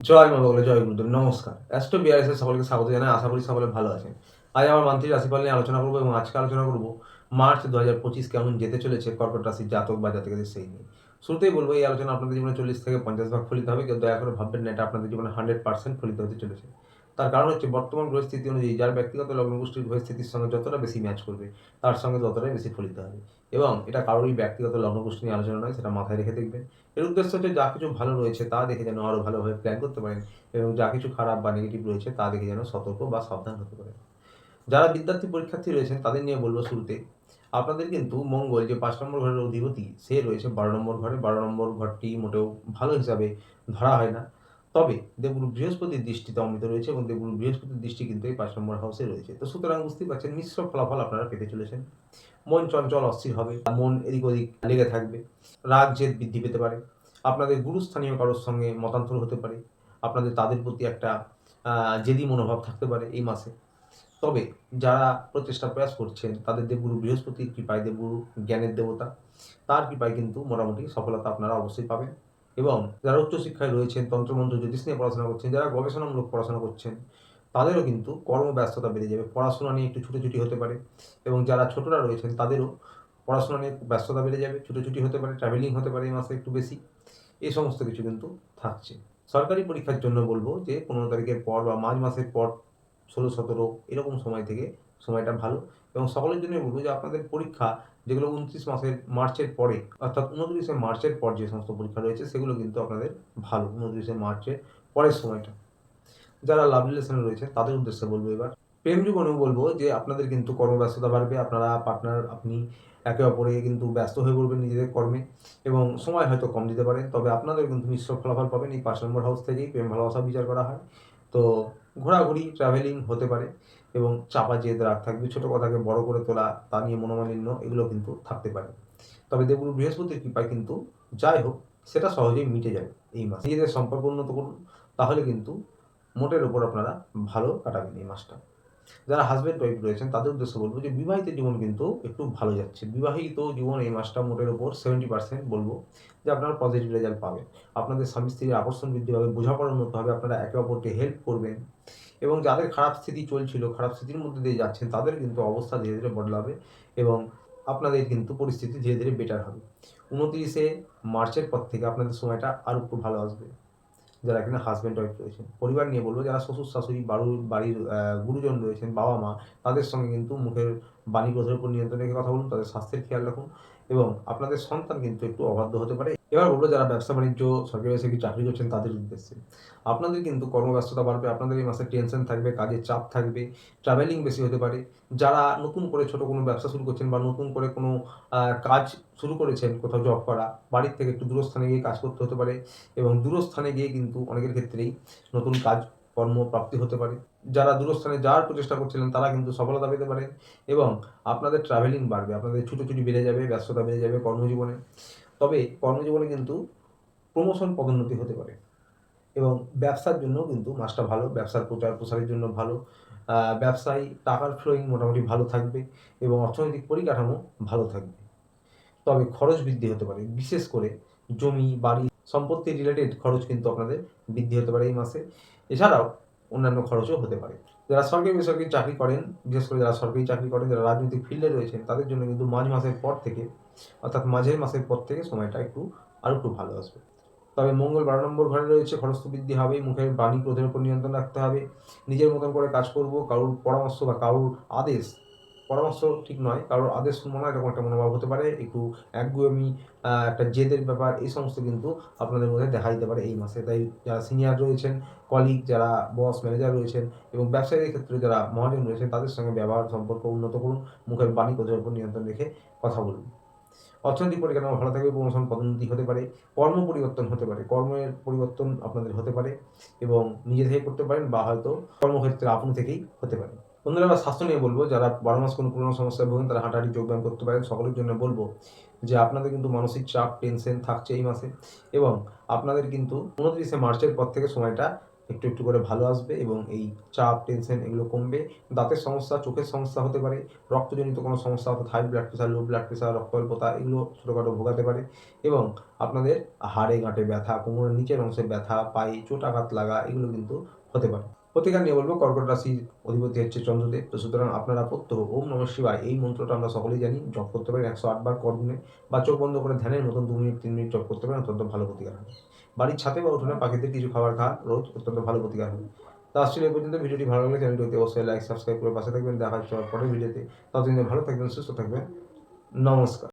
জয় মা বলে জয় গুরুদেব নমস্কার। অ্যাস্ট্রো বিআরএস এর সকলকে স্বাগত জানাই। আশা করি সকলে ভালো আছেন। আজ আমার মান্থলি রাশিফল নিয়ে আলোচনা করব এবং আজকে আলোচনা করব মার্চ ২০২৫ কেমন যেতে চলেছে কর্কট রাশির জাতক বা জাতিকাদের সেই নিয়ে। শুরুতেই বলব এই আলোচনা আপনাদের জীবনে ৪০ থেকে ৫০ ভাগ ফলিত হবে। কেউ দয়া করে ভাববেন না এটা আপনাদের জীবনে 100% ফলিত হতে চলেছে। তার কারণ হচ্ছে বর্তমান পরিস্থিতি অনুযায়ী যার ব্যক্তিগত লগ্ন গোষ্ঠীর পরিস্থিতির সঙ্গে যতটা বেশি ম্যাচ করবে তার সঙ্গে ততটাই বেশি ফলিত হবে। এবং এটা কারোরই ব্যক্তিগত লগ্ন গোষ্ঠী নিয়ে আলোচনা নয়, সেটা মাথায় রেখে দেখবেন। এর উদ্দেশ্য হচ্ছে যা কিছু ভালো রয়েছে তা দেখে যেন আরও ভালোভাবে প্ল্যান করতে পারেন এবং যা কিছু খারাপ বা নেগেটিভ রয়েছে তা দেখে যেন সতর্ক বা সাবধান হতে পারেন। যারা বিদ্যার্থী পরীক্ষার্থী রয়েছেন তাদের নিয়ে বলব শুরুতে, আপনাদের কিন্তু মঙ্গল যে ৫ নম্বর ঘরের অধিপতি সে রয়েছে ১২ নম্বর ঘরে। ১২ নম্বর ঘরটি মোটেও ভালো হিসাবে ধরা হয় না। তবে দেবগুরু বৃহস্পতির দৃষ্টিতে অমৃত রয়েছে এবং দেবগুরু বৃহস্পতির দৃষ্টি কিন্তু এই ৫ নম্বর হাউসে রয়েছে। তো সুতরাং বুঝতেই পারছেন মিশ্র ফলাফল আপনারা পেতে চলেছেন। মন চঞ্চল অস্থির হবে, মন এদিক ওদিক লেগে থাকবে, রাগ জেদ বৃদ্ধি পেতে পারে, আপনাদের গুরুস্থানীয় কারোর সঙ্গে মতান্তর হতে পারে, আপনাদের তাদের প্রতি একটা জেদি মনোভাব থাকতে পারে এই মাসে। তবে যারা প্রচেষ্টা প্রয়াস করছেন তাদের দেবগুরু বৃহস্পতির কৃপায়, দেবগুরু জ্ঞানের দেবতা, তার কৃপায় কিন্তু মোটামুটি সফলতা আপনারা অবশ্যই পাবেন। এবং যারা উচ্চশিক্ষায় রয়েছেন, তন্ত্রমন্ত্র জ্যোতিষ নিয়ে পড়াশোনা করছেন, যারা গবেষণামূলক পড়াশোনা করছেন, তাদেরও কিন্তু কর্মব্যস্ততা বেড়ে যাবে। পড়াশোনা নিয়ে একটু ছুটোছুটি হতে পারে এবং যারা ছোটরা রয়েছেন তাদেরও পড়াশোনা নিয়ে ব্যস্ততা বেড়ে যাবে, ছুটোছুটি হতে পারে, ট্রাভেলিং হতে পারে এই মাসে একটু বেশি। এই সমস্ত কিছু কিন্তু থাকছে। সরকারি পরীক্ষার জন্য বলবো যে ১৫ তারিখের পর বা মার্চ মাসের পর ১৬-১৭ এরকম সময় থেকে সময়টা ভালো। এবং সকলের জন্যই বলব যে আপনাদের পরীক্ষা যেগুলো ২৯ মাসের মার্চের পরে অর্থাৎ ২৯শে মার্চের পর যে সমস্ত পরীক্ষা রয়েছে সেগুলো কিন্তু আপনাদের ভালো। ২৯শে মার্চের পরের সময়টা। যারা লাভ রিলেশনে রয়েছে তাদের উদ্দেশ্যে বলব এবার। প্রেম জীবনেও বলব যে আপনাদের কিন্তু কর্মব্যস্ততা বাড়বে। আপনারা পার্টনার আপনি একে অপরে কিন্তু ব্যস্ত হয়ে পড়বেন নিজেদের কর্মে এবং সময় হয়তো কম দিতে পারেন। তবে আপনাদের কিন্তু মিশ্র ফলাফল পাবেন। এই ৫ নম্বর হাউস থেকেই প্রেম ভালোবাসা বিচার করা হয়। তো ঘোরাঘুরি, ট্রাভেলিং হতে পারে এবং চাপা জেদ রাগ থাকবে। ছোট কথাকে বড় করে তোলা, তা নিয়ে মনোমালিন্য এগুলো কিন্তু থাকতে পারে। তবে দেবগুরু বৃহস্পতির কৃপায় কিন্তু যাই হোক সেটা সহজেই মিটে যাবে এই মাসে। নিজেদের সম্পর্ক উন্নত করুন, তাহলে কিন্তু মোটের উপর আপনারা ভালো কাটাবেন এই মাসটা। যারা হাসব্যান্ড ওয়াইফ রয়েছেন তাদের উদ্দেশ্যে বলব যে বিবাহিত জীবন কিন্তু একটু ভালো যাচ্ছে। বিবাহিত জীবন এই মাসটা মোটের উপর 70% বলব যে আপনারা পজিটিভ রেজাল্ট পাবেন। আপনাদের স্বামী স্ত্রীর আকর্ষণ বৃদ্ধি পাবে, বোঝাপড়ার উন্নত হবে, আপনারা একে অপরকে হেল্প করবেন এবং যাদের খারাপ স্থিতি চলছিল, খারাপ স্থিতির মধ্যে দিয়ে যাচ্ছেন তাদের কিন্তু অবস্থা ধীরে ধীরে বদলাবে এবং আপনাদের কিন্তু পরিস্থিতি ধীরে ধীরে বেটার হবে। ২৯শে মার্চের পর থেকে আপনাদের সময়টা আরও একটু ভালো আসবে। যারা এখানে হাসব্যান্ড ওয়াইফ রয়েছেন, পরিবার নিয়ে বলব যারা শ্বশুর শাশুড়ি বাড়ির গুরুজন রয়েছেন, বাবা মা, তাদের সঙ্গে কিন্তু মুখের বাণী ক্রোধের উপর নিয়ন্ত্রণ রেখে কথা বলুন, তাদের স্বাস্থ্যের খেয়াল রাখুন এবং আপনাদের সন্তান কিন্তু একটু অবাধ্য হতে পারে। এবার বলব যারা ব্যবসা বাণিজ্য, সরকারি বেসরকারি চাকরি করছেন তাদের উদ্দেশ্যে, আপনাদের কিন্তু কর্মব্যস্ততা বাড়বে, আপনাদের এই মাসে টেনশন থাকবে, কাজের চাপ থাকবে, ট্রাভেলিং বেশি হতে পারে। যারা নতুন করে ছোট কোনো ব্যবসা শুরু করছেন বা নতুন করে কোনো কাজ শুরু করেছেন, কোথাও জব করা, বাড়ির থেকে একটু দূরস্থানে গিয়ে কাজ করতে হতে পারে এবং দূরস্থানে গিয়ে কিন্তু অনেকের ক্ষেত্রেই নতুন কাজ কর্ম প্রাপ্তি হতে পারে। যারা দূরস্থানে যাওয়ার প্রচেষ্টা করছিলেন তারা কিন্তু সফলতা পেতে পারেন এবং আপনাদের ট্রাভেলিং বাড়বে, আপনাদের ছুটোছুটি বেড়ে যাবে, ব্যস্ততা বেড়ে যাবে কর্মজীবনে। তবে কর্মজীবনে কিন্তু প্রমোশন পদোন্নতি হতে পারে এবং ব্যবসার জন্যও কিন্তু মাসটা ভালো। ব্যবসার প্রচার প্রসারের জন্য ভালো। ব্যবসায় টাকার ফ্লোইং মোটামুটি ভালো থাকবে এবং অর্থনৈতিক পরিকাঠামো ভালো থাকবে। তবে খরচ বৃদ্ধি হতে পারে। বিশেষ করে জমি, বাড়ি, সম্পত্তি রিলেটেড খরচ কিন্তু আপনাদের বৃদ্ধি হতে পারে এই মাসে। এছাড়াও অন্যান্য খরচও হতে পারে। যারা সরকারি বেসরকারি চাকরি করেন, বিশেষ করে যারা সরকারি চাকরি করেন, যারা রাজনৈতিক ফিল্ডে রয়েছেন তাদের জন্য কিন্তু মার্চ মাসের পর থেকে অর্থাৎ মাঝের মাসের পর থেকে সময়টা আরেকটু ভালো আসবে। তবে মঙ্গল ১২ নম্বর ঘরে রয়েছে, খরচ তো বৃদ্ধি হবেই, মুখের বাণী ক্রোধের উপর নিয়ন্ত্রণ রাখতে হবে। নিজের মতন করে কাজ করব, কারোর পরামর্শ বা কারোর আদেশ, পরামর্শ ঠিক নয়, কারোর আদেশ শুনবো না এরকম একটা মনোভাব হতে পারে। একটু একগুঁয়েমি, একটা জেদের ব্যাপার এই সমস্ত কিন্তু আপনাদের মধ্যে দেখা দিতে পারে এই মাসে। তাই যারা সিনিয়র রয়েছেন, কলিগ, যারা বস, ম্যানেজার রয়েছেন এবং ব্যবসায়ীর ক্ষেত্রে যারা মহাজন রয়েছেন তাদের সঙ্গে ব্যবহার সম্পর্ক উন্নত করুন। মুখের বাণী ক্রোধের উপর নিয়ন্ত্রণ রেখে কথা বলুন। অর্থনৈতিক পরিকাঠামো ভালো থাকবে, প্রমোশন পদোন্নতি হতে পারে, কর্ম পরিবর্তন হতে পারে, কর্মের পরিবর্তন আপনাদের হতে পারে এবং নিজে থেকে করতে পারেন বা হয়তো কর্মক্ষেত্রে আপনি থেকেই হতে পারে। বন্ধুরা আবার স্বাস্থ্য নিয়ে বলবো, যারা ১২ মাস কোনো পুরনো সমস্যায় ভোগেন তারা হাঁটাহাঁটি যোগব্যায়াম করতে পারেন। সকলের জন্য বলবো যে আপনাদের কিন্তু মানসিক চাপ, টেনশন থাকছে এই মাসে এবং আপনাদের কিন্তু ২৯শে মার্চের পর থেকে সময়টা একটু একটু করে ভালো আসবে এবং এই চাপ, টেনশন এগুলো কমবে। দাঁতের সমস্যা, চোখের সমস্যা হতে পারে, রক্তজনিত কোনো সমস্যা অর্থাৎ high blood pressure, low blood pressure, রক্তাল্পতা এগুলো ছোটোখাটো ভোগাতে পারে এবং আপনাদের হাড়ে গাঁটে ব্যথা, কোমরের নিচের অংশে ব্যথা, পায়ে চোট-আঘাত লাগা এগুলো কিন্তু হতে পারে। প্রতিকার নিয়ে বলব, কর্কট রাশির অধিপতি হচ্ছে চন্দ্রদেব। তো সুতরাং আপনারা প্রত্যহ ওম নমঃ শিবায় এই মন্ত্রটা আমরা সকলেই জানি, জপ করতে পারেন ১০৮ বার কর দিনে বা চোখ বন্ধ করে ধ্যানের মতন ২ মিনিট ৩ মিনিট জপ করতে পারেন, অত্যন্ত ভালো প্রতিকার হবে। বাড়ির ছাদে বা উঠোনে পাখিদের কিছু খাবার খান রোজ, অত্যন্ত ভালো প্রতিকার হবে। তো আসলে এই পর্যন্ত। ভিডিওটি ভালো লাগলে চ্যানেলটি অবশ্যই লাইক, সাবস্ক্রাইব করে পাশে থাকবেন। দেখা হচ্ছে আমার পরের ভিডিওতে। ততদিন ভালো থাকবেন, সুস্থ থাকবেন। নমস্কার।